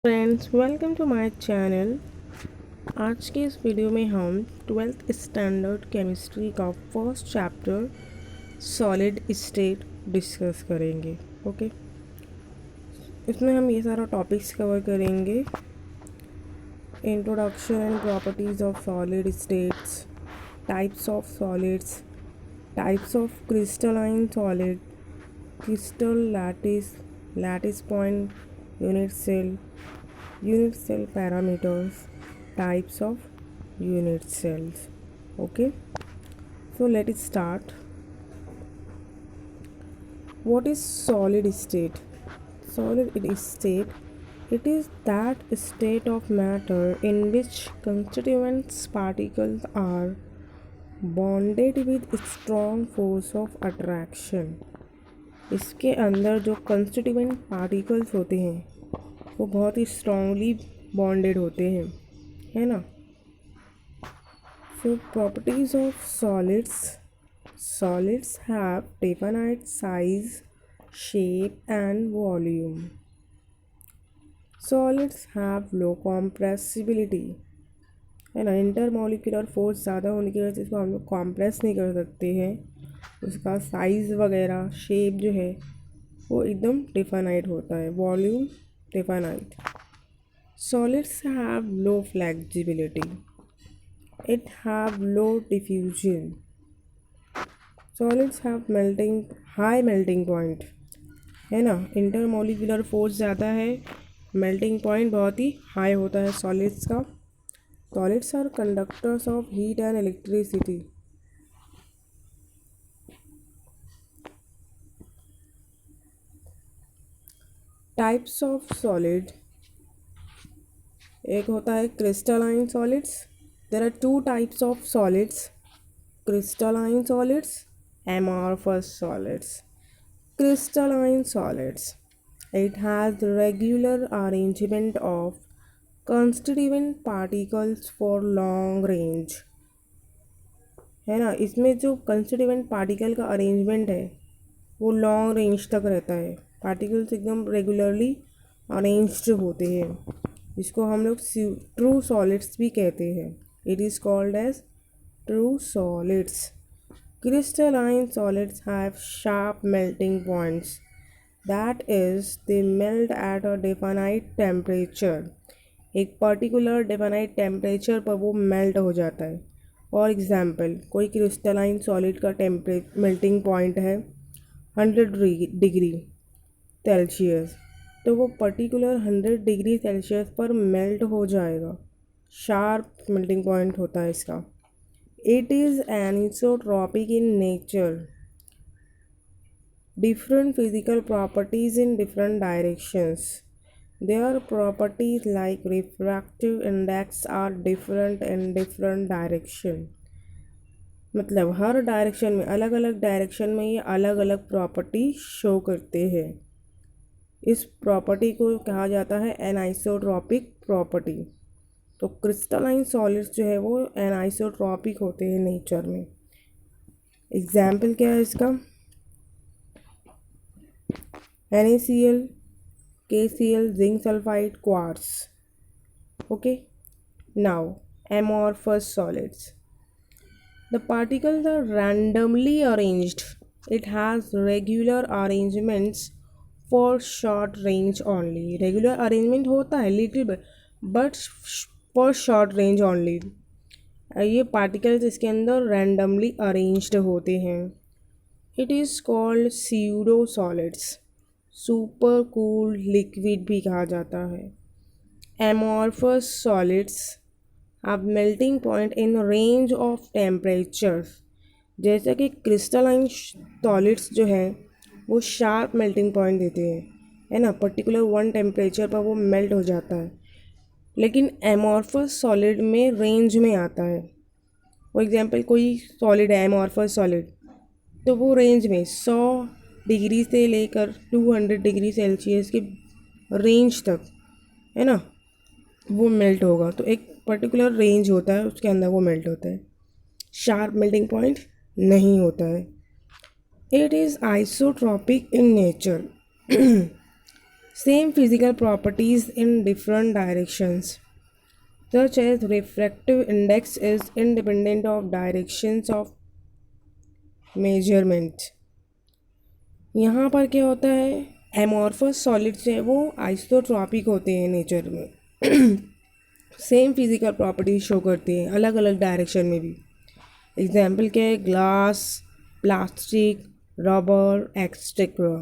Friends, welcome to my channel. आज के इस वीडियो में हम ट्वेल्थ स्टैंडर्ड केमिस्ट्री का first chapter solid state discuss करेंगे। ओके, इसमें हम ये सारा टॉपिक्स कवर करेंगे। Introduction and properties of solid states, types of solids, types of crystalline solid, crystal lattice, lattice point, unit cell parameters, types of unit cells. Okay, so let us start. What is solid state? Solid state, it is that state of matter in which constituents particles are bonded with strong force of attraction. इसके अंदर जो constituent particles होते हैं वो बहुत ही strongly bonded होते हैं, है ना। So properties of solids have definite size, shape and volume. Solids have low compressibility, है ना। इंटरमोलिकुलर फोर्स ज़्यादा होने की वजह से इसको हम लोग कॉम्प्रेस नहीं कर सकते हैं। उसका साइज़ वगैरह शेप जो है वो एकदम डेफिनाइट होता है, volume definite. Solids have low flexibility. It have low diffusion. Solids have high melting point, है ना। इंटरमोलिकुलर फोर्स ज़्यादा है, मेल्टिंग पॉइंट बहुत ही हाई होता है सॉलिड्स का। Solids are conductors of heat and electricity. Types of solid, एक होता है crystalline solids. There are two types of solids, crystalline solids, amorphous solids. Crystalline solids, it has regular arrangement of constituent particles for long range, है ना। इसमें जो constituent particle का arrangement है वो लॉन्ग रेंज तक रहता है। पार्टिकल्स एकदम रेगुलरली अरेंज्ड होते हैं, जिसको हम लोग ट्रू सॉलिड्स भी कहते हैं। It is called as true solids. Crystalline solids have sharp melting points. That is, they melt at a definite temperature. एक पर्टिकुलर डेफिनाइट टेम्परेचर पर वो मेल्ट हो जाता है। फॉर एग्ज़ाम्पल, कोई क्रिस्टलाइन सॉलिड का मेल्टिंग पॉइंट है 100 डिग्री सेल्सियस, तो वो पर्टिकुलर 100 डिग्री सेल्सियस पर मेल्ट हो जाएगा। शार्प मेल्टिंग पॉइंट होता है इसका। It is anisotropic in nature. Different physical properties in different directions. Their properties like refractive index are different in different direction. मतलब हर डायरेक्शन में, अलग अलग डायरेक्शन में ये अलग अलग प्रॉपर्टी शो करते हैं। इस प्रॉपर्टी को कहा जाता है एनाइसोट्रॉपिक प्रॉपर्टी। तो क्रिस्टलाइन सॉलिड्स जो है वो एनाइसोट्रॉपिक होते हैं नेचर में। एग्जाम्पल क्या है इसका? NaCl, KCl, zinc sulphide, quartz. Okay, now amorphous solids. The particles are randomly arranged. It has regular arrangements for short range only. Regular arrangement होता है little bit, but for short range only. ये particles इसके अंदर randomly arranged होते हैं। It is called pseudo solids. Super cool liquid भी कहा जाता है। Amorphous solids have melting point in range of temperatures. जैसे कि क्रिस्टलाइन सॉलिड्स जो है वो शार्प मेल्टिंग पॉइंट देते हैं, है ना। पर्टिकुलर वन टेम्परेचर पर वो मेल्ट हो जाता है। लेकिन एमॉर्फस सॉलिड में रेंज में आता है। फॉर एग्जांपल, कोई सॉलिड है एमॉर्फस सॉलिड, तो वो रेंज में 100 डिग्री से लेकर 200 डिग्री सेल्सियस की रेंज तक, है ना, वो मेल्ट होगा। तो एक पर्टिकुलर रेंज होता है, उसके अंदर वो मेल्ट होता है। शार्प मेल्टिंग पॉइंट नहीं होता है। It is isotropic in nature. Same physical properties in different directions, such as refractive index is independent of directions of measurement. यहाँ पर क्या होता है, एमॉर्फस सॉलिड्स हैं वो आइसोट्रॉपिक होते हैं नेचर में सेम फिजिकल प्रॉपर्टीज शो करती हैं अलग अलग डायरेक्शन में भी. एग्जाम्पल क्या है, glass, plastic, rubber etcetera.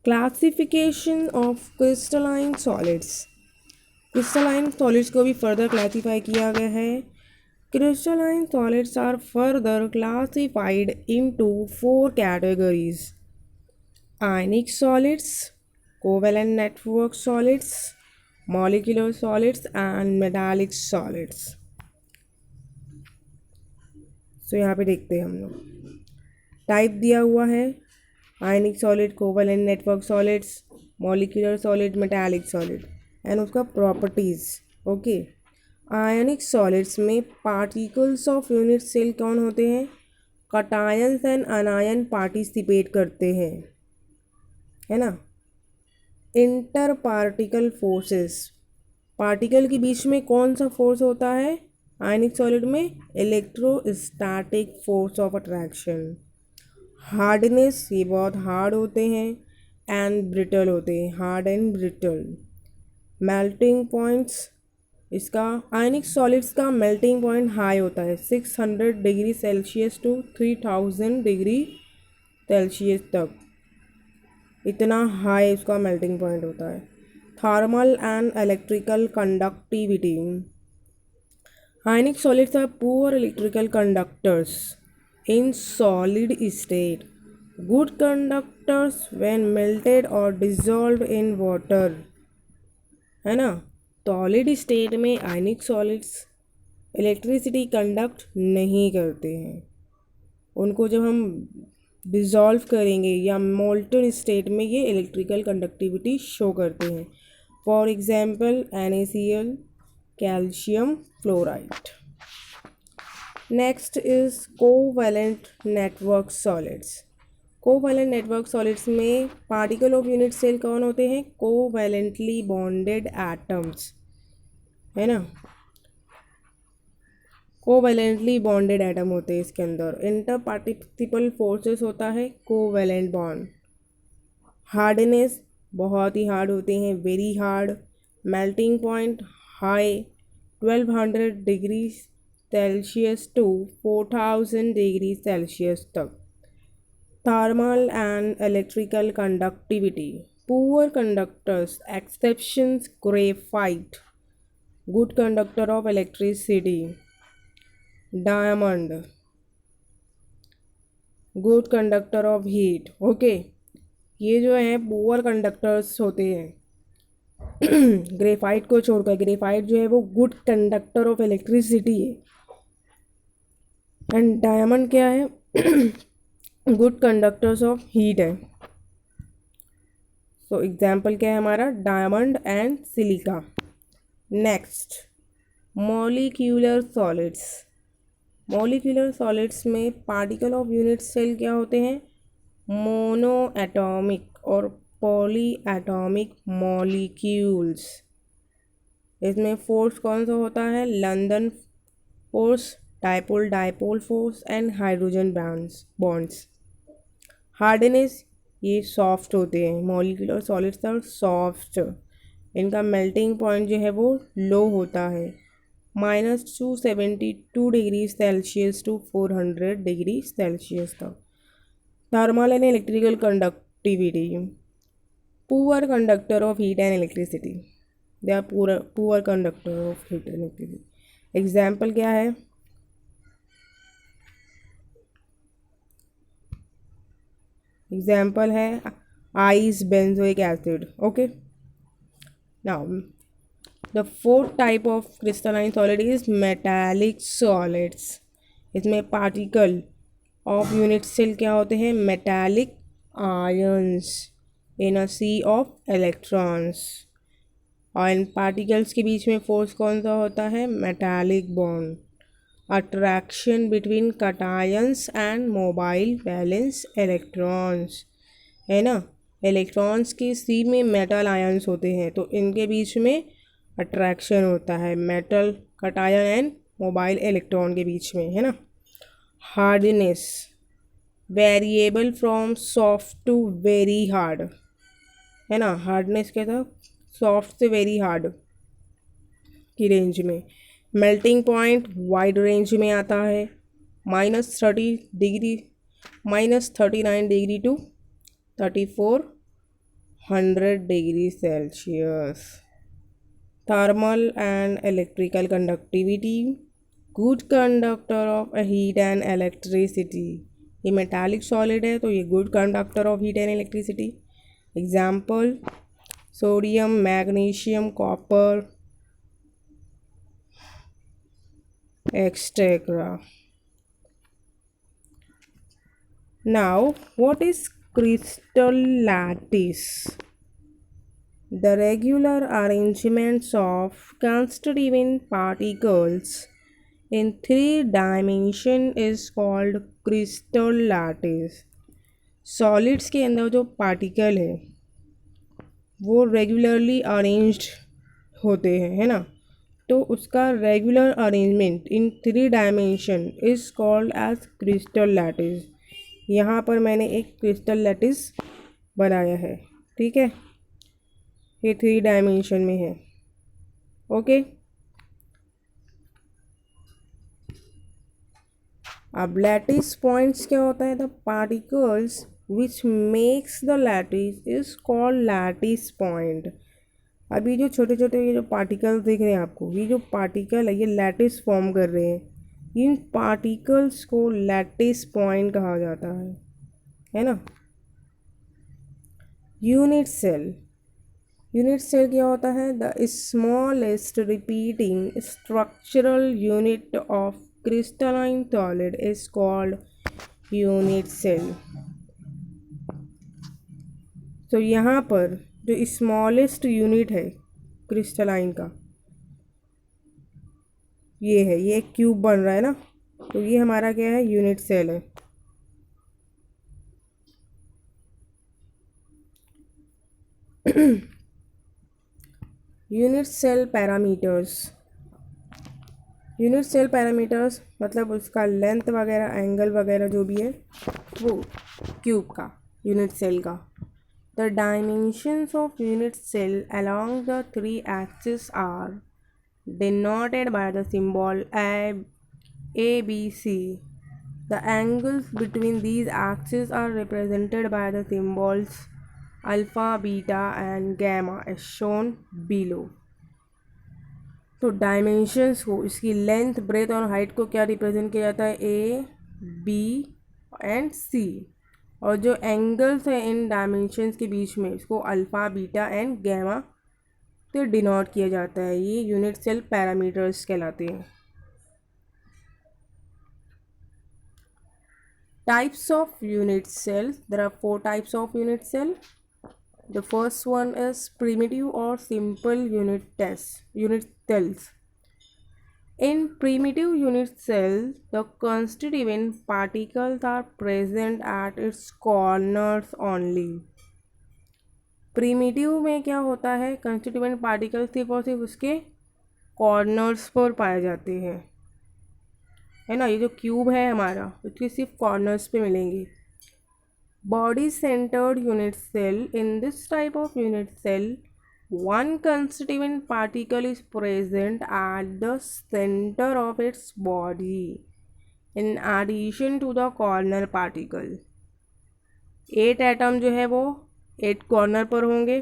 Classification of crystalline solids. Crystalline solids को भी फर्दर क्लासीफाई किया गया है. Crystalline solids are further classified into 4 categories: ionic solids, covalent network solids, molecular solids and metallic solids. So यहाँ पे देखते हैं हम लोग टाइप दिया हुआ है: ionic solid, covalent network solids, molecular solid, metallic solid and उसका प्रॉपर्टीज़. ओके, आयनिक सॉलिड्स में पार्टिकल्स ऑफ यूनिट सेल कौन होते हैं? कटायंस एंड अनायन पार्टिसिपेट करते हैं, है ना. इंटर पार्टिकल फोर्सेस, पार्टिकल के बीच में कौन सा फोर्स होता है आयनिक सॉलिड में? Electrostatic force of attraction. Hardness, ये बहुत हार्ड होते हैं एंड ब्रिटल होते हैं, hard and brittle. Melting points, इसका आयनिक सॉलिड्स का मेल्टिंग पॉइंट हाई होता है 600 degree Celsius to 3000 degree Celsius तक, इतना हाई इसका मेल्टिंग पॉइंट होता है. Thermal and electrical conductivity, ionic solids are poor electrical conductors in solid state, good conductors when melted or dissolved in water, है ना. Solid state में आयनिक solids electricity conduct नहीं करते हैं, उनको जब हम डिज़ोल्व करेंगे या मोल्टन स्टेट में ये इलेक्ट्रिकल कंडक्टिविटी शो करते हैं. For example NaCl, calcium fluoride. Next is covalent network solids. Covalent network solids में पार्टिकल ऑफ यूनिट सेल कौन होते हैं? कोवेलेंटली बॉन्डेड एटम्स, है ना. कोवेलेंटली बॉन्डेड एटम होते हैं इसके अंदर. इंटर पार्टिसिपल फोर्सेस होता है कोवेलेंट बॉन्ड. हार्डनेस, बहुत ही हार्ड होते हैं, very hard. Melting point high 1200 degree Celsius to 4000 degree Celsius तक. Thermal and electrical conductivity, poor conductors exceptions graphite, good conductor of electricity. Diamond, good conductor of heat. Okay, ये जो है poor conductors होते हैं. Graphite को छोड़कर, graphite जो है वो गुड कंडक्टर ऑफ इलेक्ट्रिसिटी है एंड डायमंड क्या है? गुड कंडक्टर्स ऑफ हीट है. सो एग्जाम्पल क्या है हमारा? Diamond and silica. Next, molecular solids. Molecular solids में पार्टिकल ऑफ यूनिट सेल क्या होते हैं? मोनो एटॉमिक और पॉली एटॉमिक मॉलिक्यूल्स. इसमें फोर्स कौन सा होता है? London force, dipole dipole force and hydrogen bonds. Hardness, ये सॉफ्ट होते हैं, मॉलिक्यूलर सॉलिड्स आर सॉफ्ट. इनका मेल्टिंग पॉइंट जो है वो लो होता है -272 degree Celsius to 400 degree Celsius तक. Thermal and electrical conductivity, poor conductor of heat and electricity. They are poor conductor of heat and electricity. Example क्या है? Example है ice benzoic acid. Okay, now the fourth type of crystalline solid is metallic solids. इसमें particle of unit cell क्या होते हैं? Metallic ions in a sea of electrons. और इन particles के बीच में फोर्स कौन सा होता है? Metallic bond. Attraction between cations and mobile valence electrons, है ना. इलेक्ट्रॉन्स के सी में मेटल आयंस होते हैं, तो इनके बीच में अट्रैक्शन होता है metal cation and mobile electron के बीच में, है ना। Hardness variable from soft to very hard, है ना। हार्डनेस क्या था, सॉफ्ट से वेरी हार्ड की रेंज में। मेल्टिंग पॉइंट वाइड रेंज में आता है, -30 degree, -39 degree to 3400 degree celsius. Thermal and electrical conductivity, good conductor of a heat and electricity। ये metallic solid है तो ये good conductor of heat and electricity। Example sodium, magnesium, copper, etc. Now what is crystal lattice? The regular arrangements of constituent particles in 3 dimension is called crystal lattice। Solids के अंदर जो particle है वो regularly arranged होते हैं, है ना। तो उसका regular arrangement in 3 dimension is called as crystal lattice. यहाँ पर मैंने एक क्रिस्टल लैटिस बनाया है, ठीक है। ये 3 डायमेंशन में है, ओके। अब लैटिस पॉइंट्स क्या होता है, the particles which makes the lattice is called lattice point. अभी जो छोटे छोटे ये जो पार्टिकल्स दिख रहे हैं आपको, ये जो पार्टिकल है ये लैटिस फॉर्म कर रहे हैं, इन पार्टिकल्स को लैटिस पॉइंट कहा जाता है ना। यूनिट सेल, यूनिट सेल क्या होता है, the smallest repeating structural unit of crystalline solid is called unit cell. तो यहाँ पर जो स्मॉलेस्ट यूनिट है क्रिस्टलाइन का ये है, ये एक क्यूब बन रहा है ना, तो ये हमारा क्या है, यूनिट सेल है। Unit cell parameters, unit cell parameters मतलब उसका लेंथ वगैरह एंगल वगैरह जो भी है वो क्यूब का, यूनिट सेल का। The dimensions of unit cell along the 3 axis are denoted by the symbol ABC। The angles between these axes are represented by the symbols alpha, beta and gamma as shown below। तो dimensions को, इसकी length, breath और height को क्या represent किया जाता है, A, B and C। और जो एंगल्स हैं इन डायमेंशंस के बीच में इसको अल्फ़ा, बीटा एंड गैमा तो डिनोट किया जाता है। ये यूनिट सेल पैरामीटर्स कहलाते हैं। Types of unit cell, there are 4 types of unit cell. The first one is primitive और simple unit cells. In primitive unit cell, the constituent particles are present at its corners only। Primitive में क्या होता है, constituent particle सिर्फ और सिर्फ उसके corners पर पाए जाते हैं, है ना। ये जो क्यूब है हमारा उसके सिर्फ कॉर्नर्स पे मिलेंगे। Body centred unit cell, in this type of unit cell one constituent particle is present at the center of its body in addition to the corner particle। 8 atom जो है वो 8 कॉर्नर पर होंगे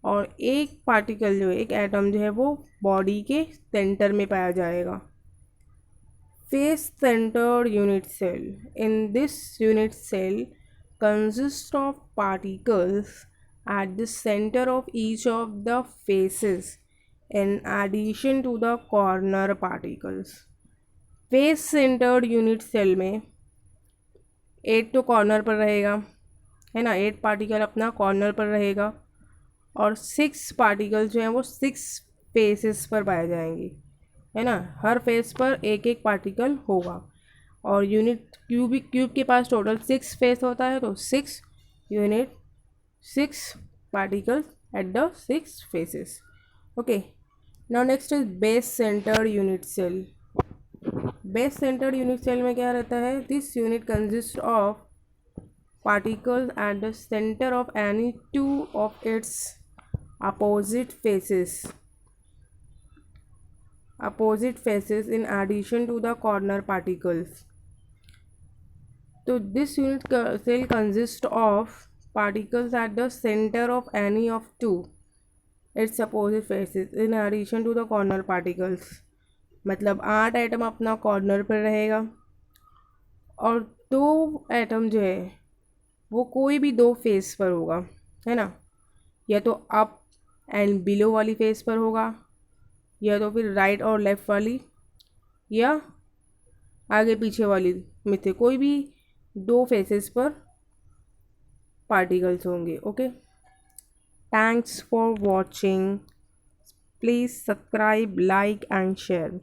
और एक पार्टिकल जो है, एक एटम जो है वो बॉडी के सेंटर में पाया जाएगा। Face centred unit cell, in this unit cell consist of particles at the center of each of the faces in addition to the corner particles। face centered unit cell में 8 तो corner पर रहेगा, है ना, 8 particle अपना corner पर रहेगा और 6 पार्टिकल जो हैं वो 6 फेसेस पर पाए जाएंगे, है ना। हर फेस पर एक एक पार्टिकल होगा और यूनिट क्यूब के पास टोटल 6 फेस होता है, तो 6 unit 6 particles at the 6 faces. Okay. Now next is base centered unit cell. Base centered unit cell में क्या रहता है? This unit consists of particles at the center of any two of its opposite faces in addition to the corner particles. So this unit cell consists of particles at the center of any of two its opposite faces in addition to the corner particles. मतलब 8 atom अपना corner पर रहेगा और 2 atom जो है वो कोई भी 2 फेस पर होगा, है ना, या तो अप एंड बिलो वाली फेस पर होगा, या तो फिर राइट और लेफ़्ट वाली, या आगे पीछे वाली में से कोई भी 2 फेसेस पर पार्टिकल्स होंगे. Okay, thanks for watching. Please subscribe, like and share.